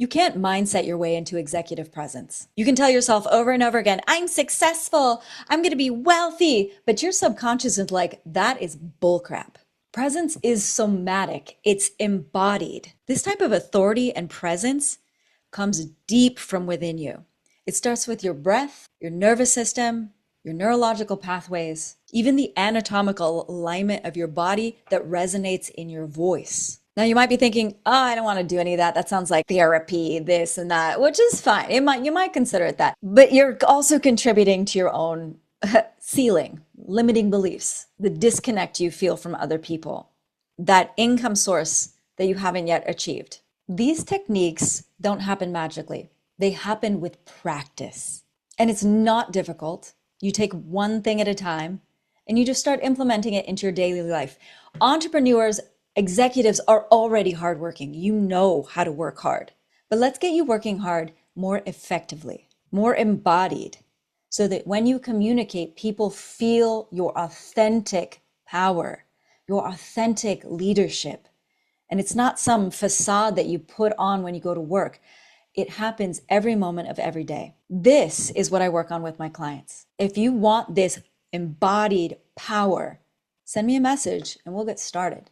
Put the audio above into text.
You can't mindset your way into executive presence. You can tell yourself over and over again, I'm successful, I'm going to be wealthy, but your subconscious is like, that is bullcrap. Presence is somatic, it's embodied. This type of authority and presence comes deep from within you. It starts with your breath, your nervous system, your neurological pathways, even the anatomical alignment of your body that resonates in your voice. Now you might be thinking, oh, I don't want to do any of that. That sounds like therapy, this and that, which is fine. You might consider it that. But you're also contributing to your own ceiling, limiting beliefs, the disconnect you feel from other people, that income source that you haven't yet achieved. These techniques don't happen magically. They happen with practice. And it's not difficult. You take one thing at a time and you just start implementing it into your daily life. Entrepreneurs, executives are already hardworking. You know how to work hard. But let's get you working hard more effectively, more embodied, so that when you communicate, people feel your authentic power, your authentic leadership. And it's not some facade that you put on when you go to work. It happens every moment of every day. This is what I work on with my clients. If you want this embodied power, send me a message and we'll get started.